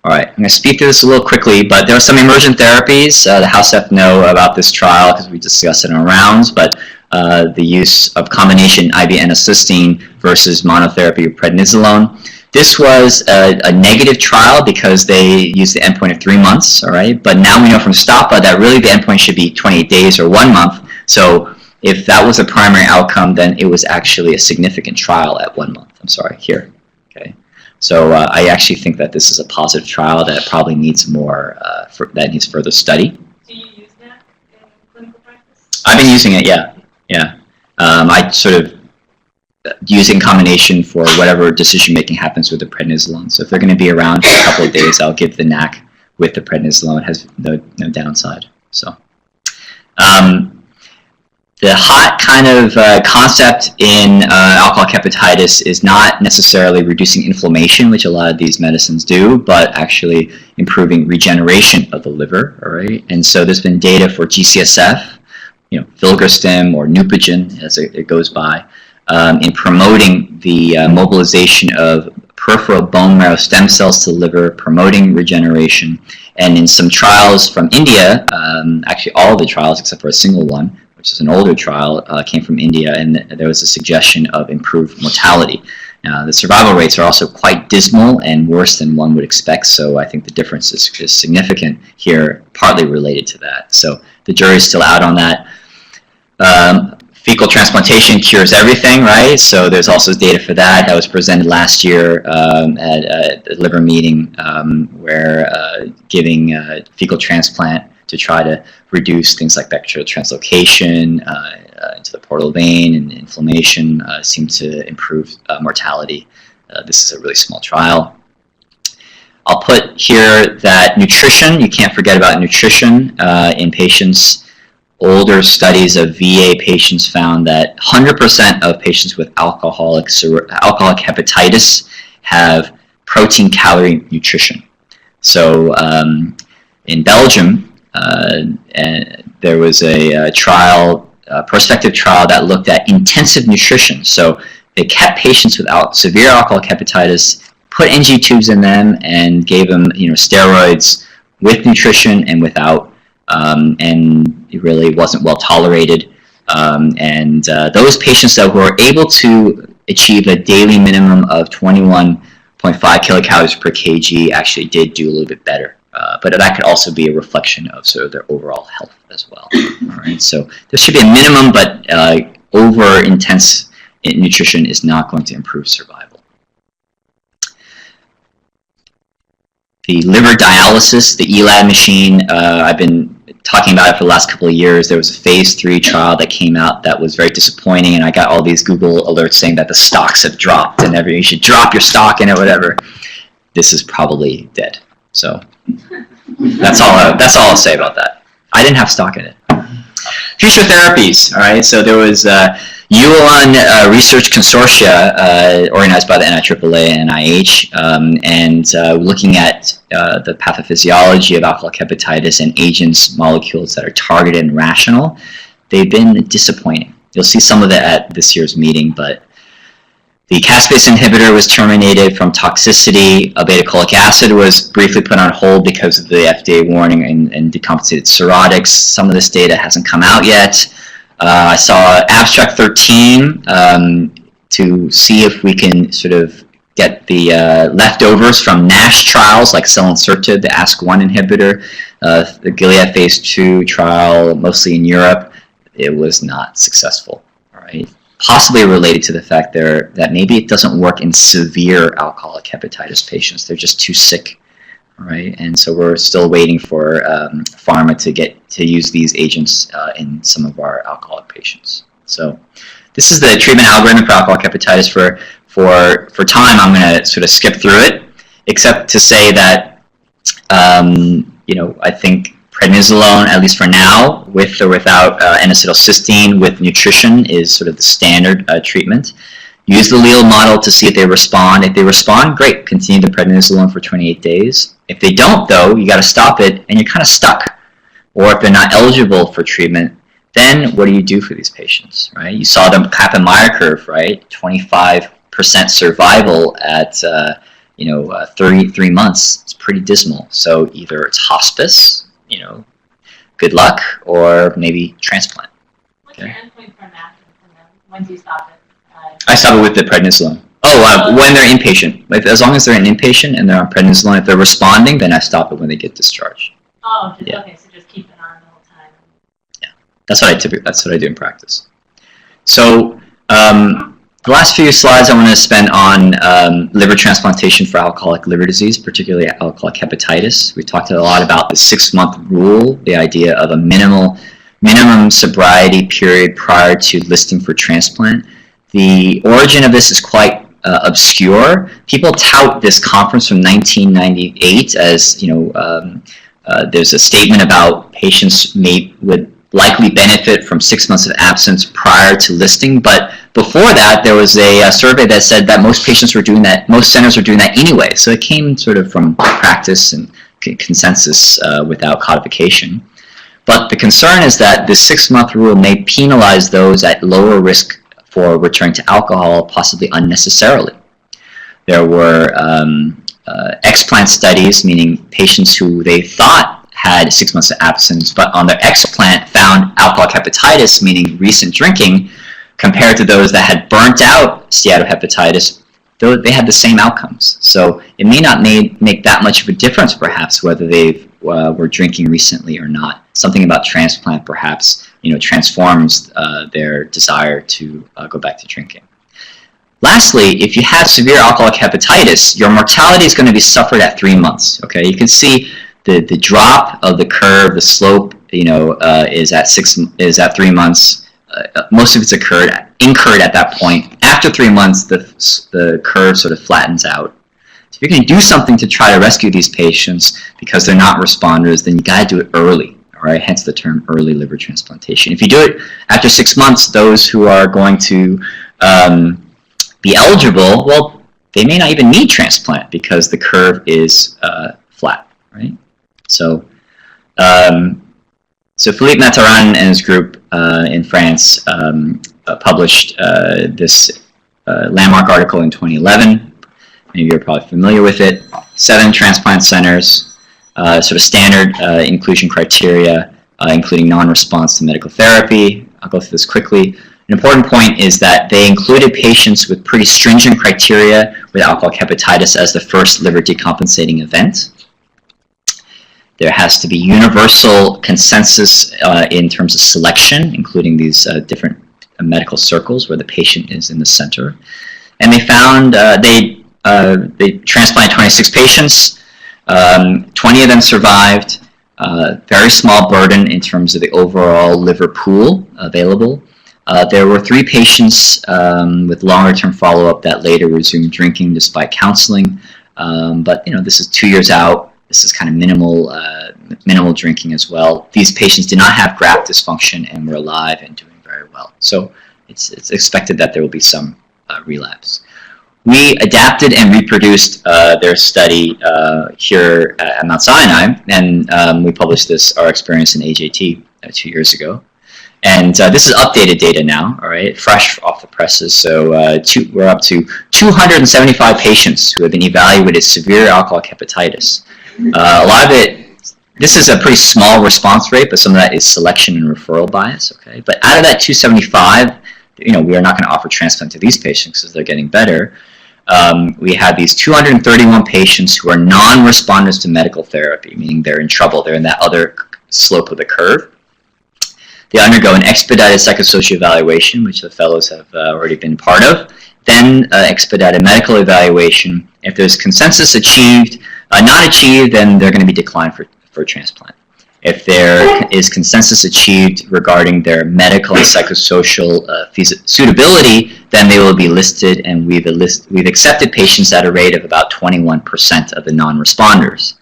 Speaker 3: All right, I'm going to speed through this a little quickly, but there are some emergent therapies. The House F know about this trial because we discussed it in rounds, but the use of combination IV N-acetylcysteine versus monotherapy of Prednisolone. This was a negative trial because they used the endpoint of 3 months, all right? But now we know from STOPAH that really the endpoint should be 28 days or 1 month. So if that was a primary outcome, then it was actually a significant trial at 1 month. I'm sorry, here, okay? So I actually think that this is a positive trial that probably needs more, that needs further study.
Speaker 5: Do you use that in clinical practice?
Speaker 3: I've been using it, yeah. Yeah, I sort of use in combination for whatever decision-making happens with the prednisolone. So if they're going to be around for a couple of days, I'll give the NAC with the prednisolone. It has no downside. So the hot kind of concept in alcoholic hepatitis is not necessarily reducing inflammation, which a lot of these medicines do, but actually improving regeneration of the liver, all right? And so there's been data for GCSF, you know, filgrastim or Neupogen, as it goes by, in promoting the mobilization of peripheral bone marrow stem cells to the liver, promoting regeneration. And in some trials from India, actually all of the trials except for a single one, which is an older trial, came from India, and there was a suggestion of improved mortality. The survival rates are also quite dismal and worse than one would expect, so I think the difference is significant here, partly related to that. So the jury's still out on that. Fecal transplantation cures everything, right? So there's also data for that. That was presented last year at a liver meeting where giving fecal transplant to try to reduce things like bacterial translocation into the portal vein and inflammation seemed to improve mortality. This is a really small trial. I'll put here that nutrition, you can't forget about nutrition in patients. Older studies of VA patients found that 100% of patients with alcoholic hepatitis have protein-calorie nutrition. So in Belgium, there was a trial, a prospective trial that looked at intensive nutrition. So they kept patients with severe alcoholic hepatitis, put NG tubes in them, and gave them, you know, steroids with nutrition and without. And it really wasn't well tolerated. Those patients that were able to achieve a daily minimum of 21.5 kilocalories per kg actually did do a little bit better. But that could also be a reflection of sort of their overall health as well. All right, so there should be a minimum, but over-intense nutrition is not going to improve survival. The liver dialysis, the ELAD machine, I've been talking about it for the last couple of years. There was a phase 3 trial that came out that was very disappointing, and I got all these Google alerts saying that the stocks have dropped and you should drop your stock in it, whatever. This is probably dead. So that's all I'll say about that. I didn't have stock in it. Future therapies, all right? So there was UON Research Consortia organized by the NIAAA and NIH, and looking at the pathophysiology of alcoholic hepatitis and agents, molecules that are targeted and rational. They've been disappointing. You'll see some of that at this year's meeting, but the caspase inhibitor was terminated from toxicity. Obeticholic acid was briefly put on hold because of the FDA warning and decompensated cirrhotics. Some of this data hasn't come out yet. I saw abstract 13 to see if we can sort of get the leftovers from NASH trials like selonsertib, the ASK1 inhibitor, the Gilead phase 2 trial, mostly in Europe. It was not successful. All right. possibly related to the fact that maybe it doesn't work in severe alcoholic hepatitis patients. They're just too sick, right? And so we're still waiting for pharma to get to use these agents in some of our alcoholic patients. So this is the treatment algorithm for alcoholic hepatitis. For time, I'm going to sort of skip through it, except to say that I think prednisolone, at least for now, with or without N-acetylcysteine, with nutrition, is sort of the standard treatment. Use the Lille model to see if they respond. If they respond, great, continue the prednisolone for 28 days. If they don't, though, you got to stop it, and you're kind of stuck. Or if they're not eligible for treatment, then what do you do for these patients, right? You saw the Kaplan-Meier curve, right? 25% survival at 33 months. It's pretty dismal. So either it's hospice, good luck, or maybe transplant.
Speaker 5: What's your endpoint for that? When do you stop it?
Speaker 3: I stop it with the prednisolone. When they're inpatient. As long as they're an inpatient and they're on prednisolone, if they're responding, then I stop it when they get discharged.
Speaker 5: Okay, so just keep it on the whole time.
Speaker 3: Yeah, that's what I do in practice. So the last few slides I want to spend on liver transplantation for alcoholic liver disease, particularly alcoholic hepatitis. We talked a lot about the 6-month rule, the idea of a minimum sobriety period prior to listing for transplant. The origin of this is quite obscure. People tout this conference from 1998 as, there's a statement about patients would likely benefit from 6 months of abstinence prior to listing, but before that there was a survey that said that most patients were doing that, most centers were doing that anyway, so it came sort of from practice and consensus without codification. But the concern is that the 6-month rule may penalize those at lower risk for returning to alcohol, possibly unnecessarily. There were explant studies, meaning patients who they thought had 6 months of abstinence, but on their explant found alcoholic hepatitis, meaning recent drinking, compared to those that had burnt out steatohepatitis, though they had the same outcomes. So it may not make that much of a difference, perhaps, whether they were drinking recently or not. Something about transplant, perhaps, transforms their desire to go back to drinking. Lastly, if you have severe alcoholic hepatitis, your mortality is going to be suffered at 3 months. Okay, you can see the drop of the curve, the slope, is at 3 months. Most of it's incurred at that point. After 3 months, the curve sort of flattens out. So if you're going to do something to try to rescue these patients because they're not responders, then you got to do it early. All right, hence the term early liver transplantation. If you do it after 6 months, those who are going to be eligible, well, they may not even need transplant because the curve is flat, right? So, Philippe Mataran and his group in France published this landmark article in 2011. Many of you are probably familiar with it. 7 transplant centers, sort of standard inclusion criteria, including non-response to medical therapy. I'll go through this quickly. An important point is that they included patients with pretty stringent criteria with alcoholic hepatitis as the first liver decompensating event. There has to be universal consensus in terms of selection, including these different medical circles where the patient is in the center. And they found they transplanted 26 patients. 20 of them survived. Very small burden in terms of the overall liver pool available. There were 3 patients with longer-term follow-up that later resumed drinking despite counseling. But this is 2 years out. This is kind of minimal drinking as well. These patients did not have graft dysfunction and were alive and doing very well. So it's expected that there will be some relapse. We adapted and reproduced their study here at Mount Sinai, and we published our experience in AJT 2 years ago. And this is updated data now, all right, fresh off the presses. So we're up to 275 patients who have been evaluated with severe alcoholic hepatitis. A lot of it, this is a pretty small response rate, but some of that is selection and referral bias, okay? But out of that 275, we are not going to offer transplant to these patients because they're getting better. We have these 231 patients who are non-responders to medical therapy, meaning they're in trouble. They're in that other slope of the curve. They undergo an expedited psychosocial evaluation, which the fellows have already been part of. Then expedited medical evaluation. If there's consensus achieved, not achieved, then they're going to be declined for transplant. If there is consensus achieved regarding their medical and psychosocial suitability, then they will be listed, and we've accepted patients at a rate of about 21% of the non-responders.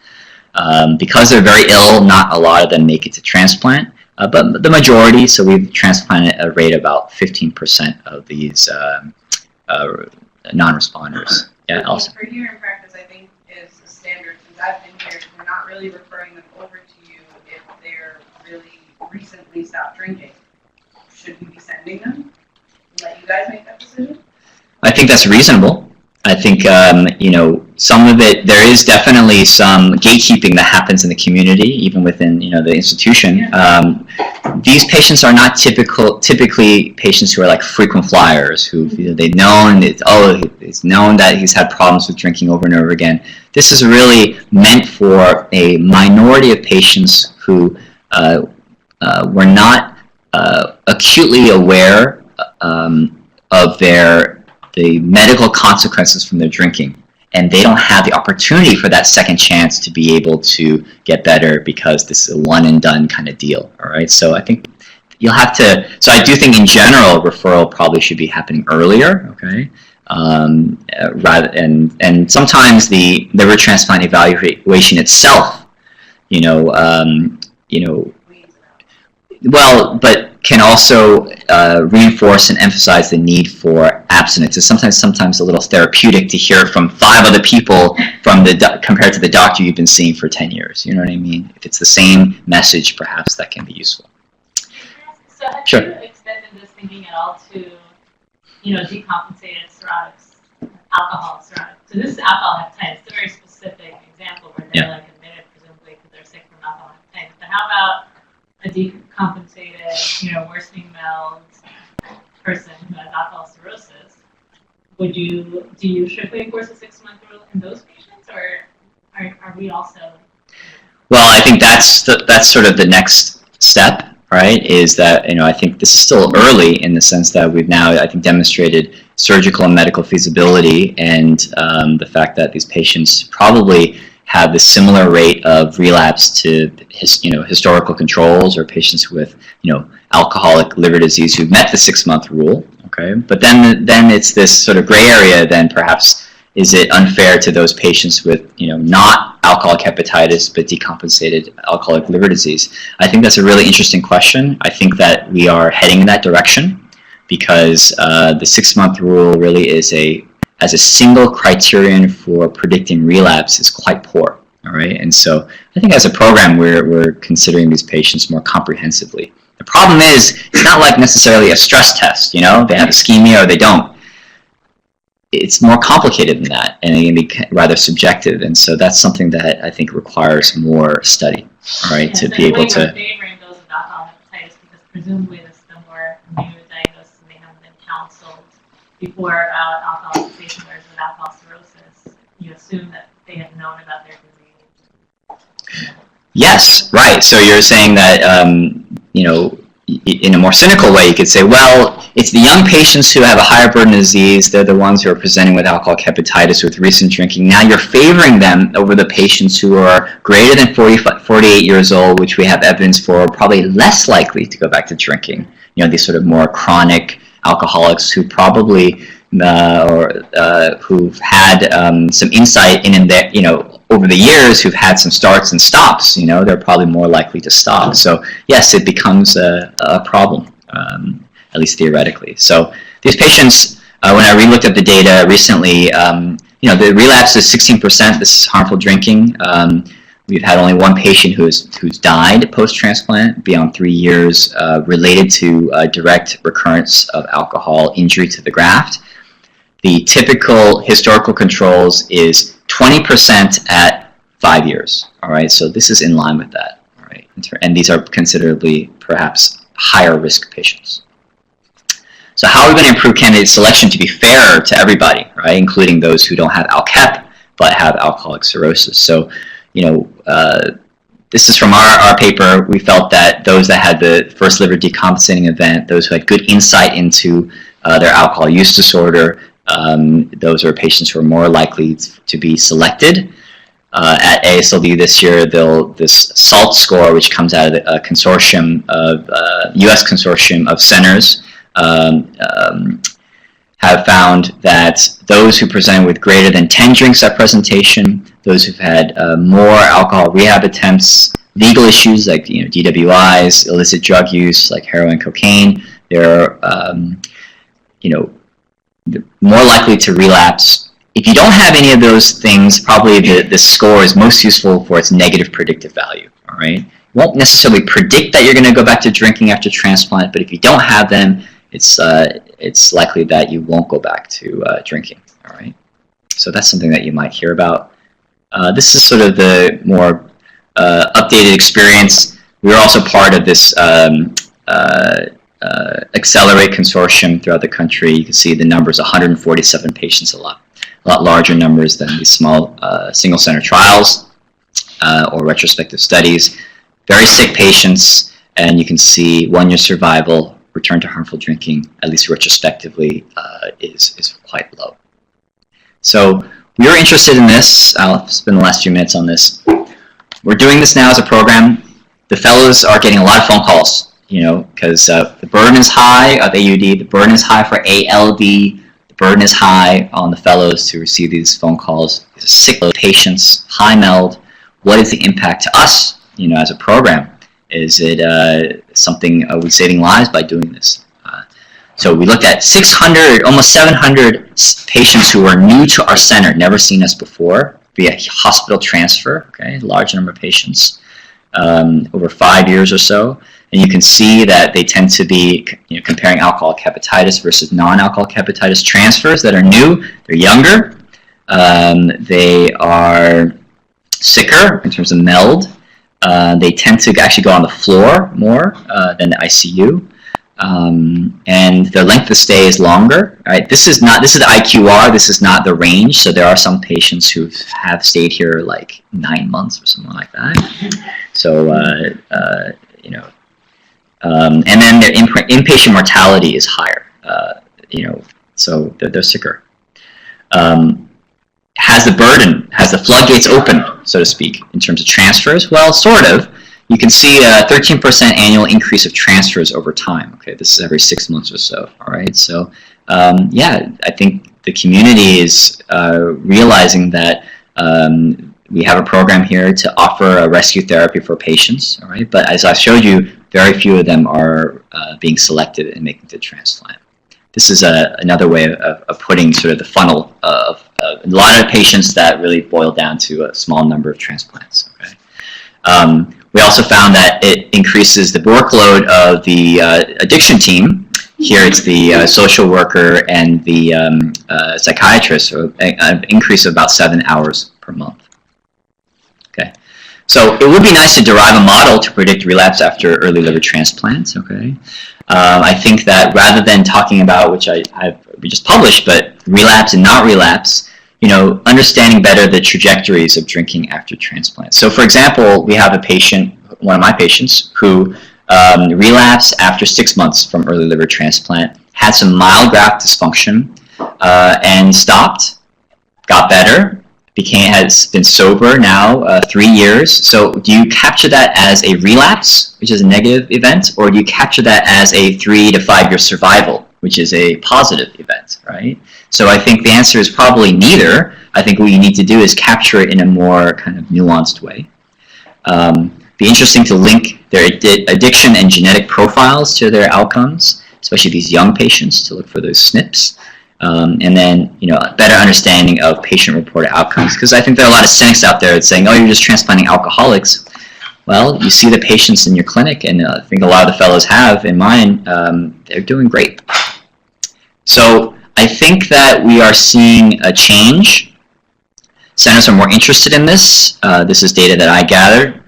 Speaker 3: Because they're very ill, not a lot of them make it to transplant, but the majority, so we've transplanted at a rate of about 15% of these non-responders. Yeah, also.
Speaker 6: For here in practice, I think is a standard, since I've been here, we're not really referring them over to you if they're really recently stopped drinking. Should we be sending them? Let you guys make that decision?
Speaker 3: I think that's reasonable. I think, some of it, there is definitely some gatekeeping that happens in the community, even within, the institution.
Speaker 6: Yeah.
Speaker 3: These patients are not typically patients who are like frequent flyers, who they've known, it's known that he's had problems with drinking over and over again. This is really meant for a minority of patients who were not acutely aware of the medical consequences from their drinking, and they don't have the opportunity for that second chance to be able to get better because this is a one and done kind of deal. All right, so I think you'll have to. So I do think in general referral probably should be happening earlier. Okay, and sometimes the liver transplant evaluation itself, well, but can also reinforce and emphasize the need for abstinence. It's sometimes a little therapeutic to hear it from 5 other people compared to the doctor you've been seeing for 10 years. You know what I mean? If it's the same message, perhaps that can be useful.
Speaker 5: So have
Speaker 3: Sure.
Speaker 5: you extended this thinking at all to, decompensated cirrhotics, alcohol cirrhotics? So this is alcohol hepatitis. It's a very specific example where they're admitted presumably because they're sick from alcohol hepatitis. But how about a decompensated, worsening MELD person who has alcohol cirrhosis? Do you strictly enforce a 6-month rule in those patients, or are we also?
Speaker 3: Well, I think that's sort of the next step, right? Is that I think this is still early in the sense that we've now demonstrated surgical and medical feasibility, and the fact that these patients probably have the similar rate of relapse to historical controls or patients with alcoholic liver disease who've met the 6-month rule. Okay, but then it's this sort of gray area. Then perhaps is it unfair to those patients with not alcoholic hepatitis but decompensated alcoholic liver disease? I think that's a really interesting question. I think that we are heading in that direction because the 6-month rule really is as a single criterion for predicting relapse is quite poor, all right? And so I think as a program, we're considering these patients more comprehensively. The problem is, it's not like necessarily a stress test, they have ischemia or they don't. It's more complicated than that, and it can be rather subjective, and so that's something that I think requires more study, right, to be able to...
Speaker 5: We're favoring those with alcohol hepatitis because presumably this is the more new diagnosis and they haven't been counseled before about alcohol cessation whereas with alcohol cirrhosis, you assume that they have known about their disease.
Speaker 3: Yes, right. So you're saying that, in a more cynical way, you could say, well, it's the young patients who have a higher burden of disease. They're the ones who are presenting with alcoholic hepatitis with recent drinking. Now you're favoring them over the patients who are greater than 48 years old, which we have evidence for, probably less likely to go back to drinking. These sort of more chronic alcoholics who probably who've had some insight in there, over the years, who've had some starts and stops. They're probably more likely to stop. So yes, it becomes a problem, at least theoretically. So these patients, when I re-looked at the data recently, the relapse is 16%. This is harmful drinking. We've had only one patient who's died post-transplant beyond 3 years related to direct recurrence of alcohol injury to the graft. The typical historical controls is 20% at 5 years. All right, so this is in line with that. All right, and these are considerably perhaps higher risk patients. So how are we going to improve candidate selection to be fair to everybody, right, including those who don't have ALK-HEP but have alcoholic cirrhosis? So this is from our paper. We felt that those that had the first liver decompensating event, those who had good insight into their alcohol use disorder, those are patients who are more likely to be selected. At AASLD this year, this SALT score, which comes out of a consortium of U.S. consortium of centers, have found that those who present with greater than 10 drinks at presentation, those who've had more alcohol rehab attempts, legal issues like DWIs, illicit drug use like heroin, cocaine, they're more likely to relapse. If you don't have any of those things, probably the score is most useful for its negative predictive value. All right, it won't necessarily predict that you're going to go back to drinking after transplant, but if you don't have them, it's likely that you won't go back to drinking. All right, so that's something that you might hear about. This is sort of the more updated experience. We are also part of this Accelerate consortium throughout the country. You can see the numbers: 147 patients, a lot larger numbers than these small single center trials or retrospective studies. Very sick patients, and you can see 1-year survival, return to harmful drinking, at least retrospectively, is quite low. So we were interested in this. I'll spend the last few minutes on this. We're doing this now as a program. The fellows are getting a lot of phone calls, because the burden is high of AUD, the burden is high for ALD, the burden is high on the fellows to receive these phone calls. These are sick patients, high MELD. What is the impact to us, as a program? Is it something, are we saving lives by doing this? So we looked at 600, almost 700 patients who are new to our center, never seen us before, via hospital transfer, okay, large number of patients, over 5 years or so. And you can see that they tend to be comparing alcoholic hepatitis versus non-alcoholic hepatitis transfers that are new. They're younger. They are sicker in terms of MELD. They tend to actually go on the floor more than the ICU. And their length of stay is longer. Right? This is the IQR. This is not the range. So there are some patients who have stayed here like 9 months or something like that. So and then their inpatient mortality is higher. So they're sicker. Has the floodgates open, so to speak, in terms of transfers? Well, sort of. You can see a 13% annual increase of transfers over time. Okay, this is every 6 months or so. All right, so yeah, I think the community is realizing that we have a program here to offer a rescue therapy for patients. All right, but as I showed you, very few of them are being selected and making the transplant. This is another way of putting sort of the funnel of a lot of patients that really boil down to a small number of transplants. Okay. We also found that it increases the workload of the addiction team. Here it's the social worker and the psychiatrist, so an increase of about 7 hours per month. Okay. So it would be nice to derive a model to predict relapse after early liver transplants. Okay. I think that rather than talking about, which we just published, but relapse and not relapse, understanding better the trajectories of drinking after transplant. So for example, we have a patient, one of my patients, who relapsed after 6 months from early liver transplant, had some mild graft dysfunction, and stopped, got better, has been sober now 3 years. So do you capture that as a relapse, which is a negative event, or do you capture that as a 3 to 5 year survival, which is a positive event, right? So I think the answer is probably neither. I think what you need to do is capture it in a more kind of nuanced way. Be interesting to link their addiction and genetic profiles to their outcomes, especially these young patients, to look for those SNPs. And then, a better understanding of patient-reported outcomes, because I think there are a lot of cynics out there that's saying, oh, you're just transplanting alcoholics. Well, you see the patients in your clinic, and I think a lot of the fellows have in mind, they're doing great. So I think that we are seeing a change. Centers are more interested in this. This is data that I gathered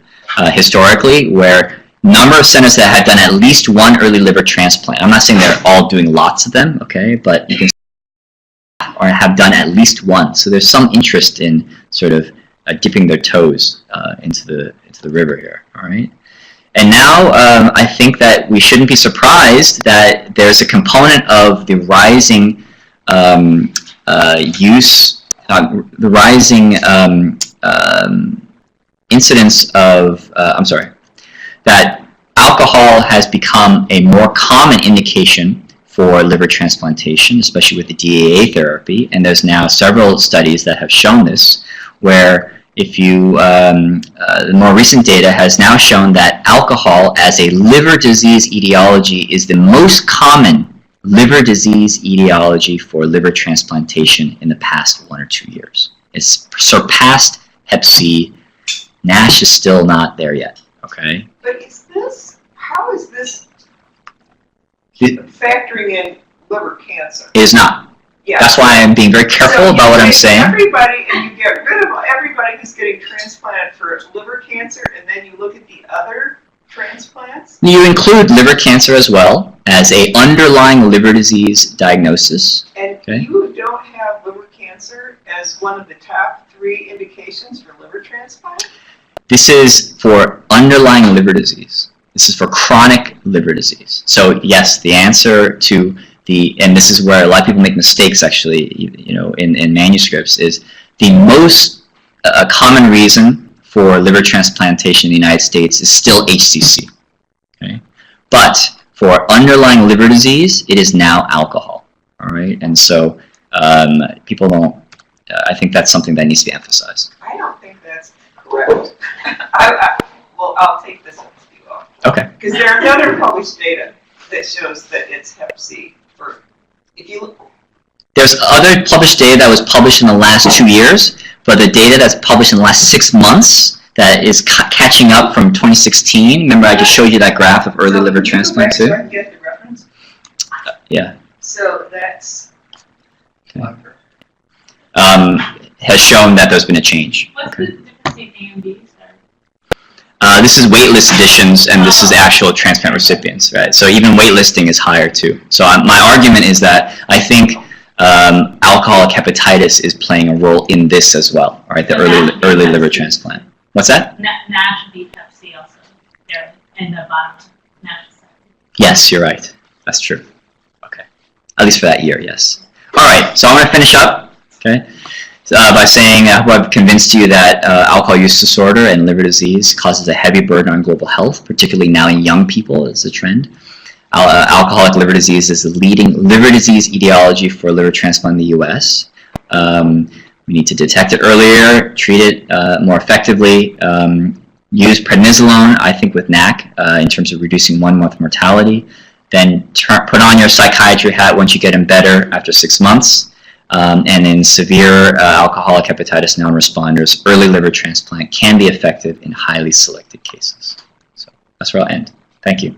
Speaker 3: historically, where number of centers that have done at least one early liver transplant. I'm not saying they're all doing lots of them, okay, but you can or have done at least one. So there's some interest in sort of dipping their toes into the river here. All right. And now I think that we shouldn't be surprised that there's a component of the rising the rising incidence of, that alcohol has become a more common indication for liver transplantation, especially with the DAA therapy. And there's now several studies that have shown this, where if you, the more recent data has now shown that alcohol as a liver disease etiology is the most common liver disease etiology for liver transplantation in the past 1 or 2 years. It's surpassed Hep C. NASH is still not there yet, okay?
Speaker 2: But how is this factoring in liver cancer?
Speaker 3: It is not.
Speaker 2: Yeah.
Speaker 3: That's why I'm being very careful about what I'm saying.
Speaker 2: Everybody, and you get rid of everybody who's getting transplanted for liver cancer, and then you look at the other transplants?
Speaker 3: You include liver cancer as well as a underlying liver disease diagnosis.
Speaker 2: And
Speaker 3: okay.
Speaker 2: You don't have liver cancer as one of the top 3 indications for liver transplant?
Speaker 3: This is for underlying liver disease. This is for chronic liver disease. So yes, the answer to and this is where a lot of people make mistakes actually, in manuscripts, is the most common reason for liver transplantation in the United States is still HCC. Okay? But for underlying liver disease, it is now alcohol. All right, and so people don't. I think that's something that needs to be emphasized.
Speaker 2: I don't think that's correct. Well, I'll take this one with you all.
Speaker 3: Okay.
Speaker 2: Because there's another published data that shows that it's Hep C. If you look.
Speaker 3: There's other published data that was published in the last 2 years, but the data that's published in the last 6 months that is catching up from 2016. Remember, I just showed you that graph of early liver transplant too.
Speaker 2: So I can get the reference.
Speaker 3: Yeah.
Speaker 2: So that's.
Speaker 3: Okay. Has shown that there's been a change.
Speaker 5: What's the difference between A and B?
Speaker 3: This is waitlist additions, and this is actual transplant recipients, right? So even waitlisting is higher too. So my argument is that I think alcoholic hepatitis is playing a role in this as well, all right? The early liver transplant. What's that?
Speaker 5: NASH beat Hep C also. There in the bottom. NASH.
Speaker 3: Yes, you're right. That's true. Okay. At least for that year, yes. All right. So I'm going to finish up. Okay. By saying I hope I've convinced you that alcohol use disorder and liver disease causes a heavy burden on global health, particularly now in young people as a trend. Alcoholic liver disease is the leading liver disease etiology for liver transplant in the U.S. We need to detect it earlier, treat it more effectively, use prednisolone, I think, with NAC in terms of reducing 1-month mortality. Then put on your psychiatry hat once you get in better after 6 months. And in severe alcoholic hepatitis non-responders, early liver transplant can be effective in highly selected cases. So that's where I'll end. Thank you.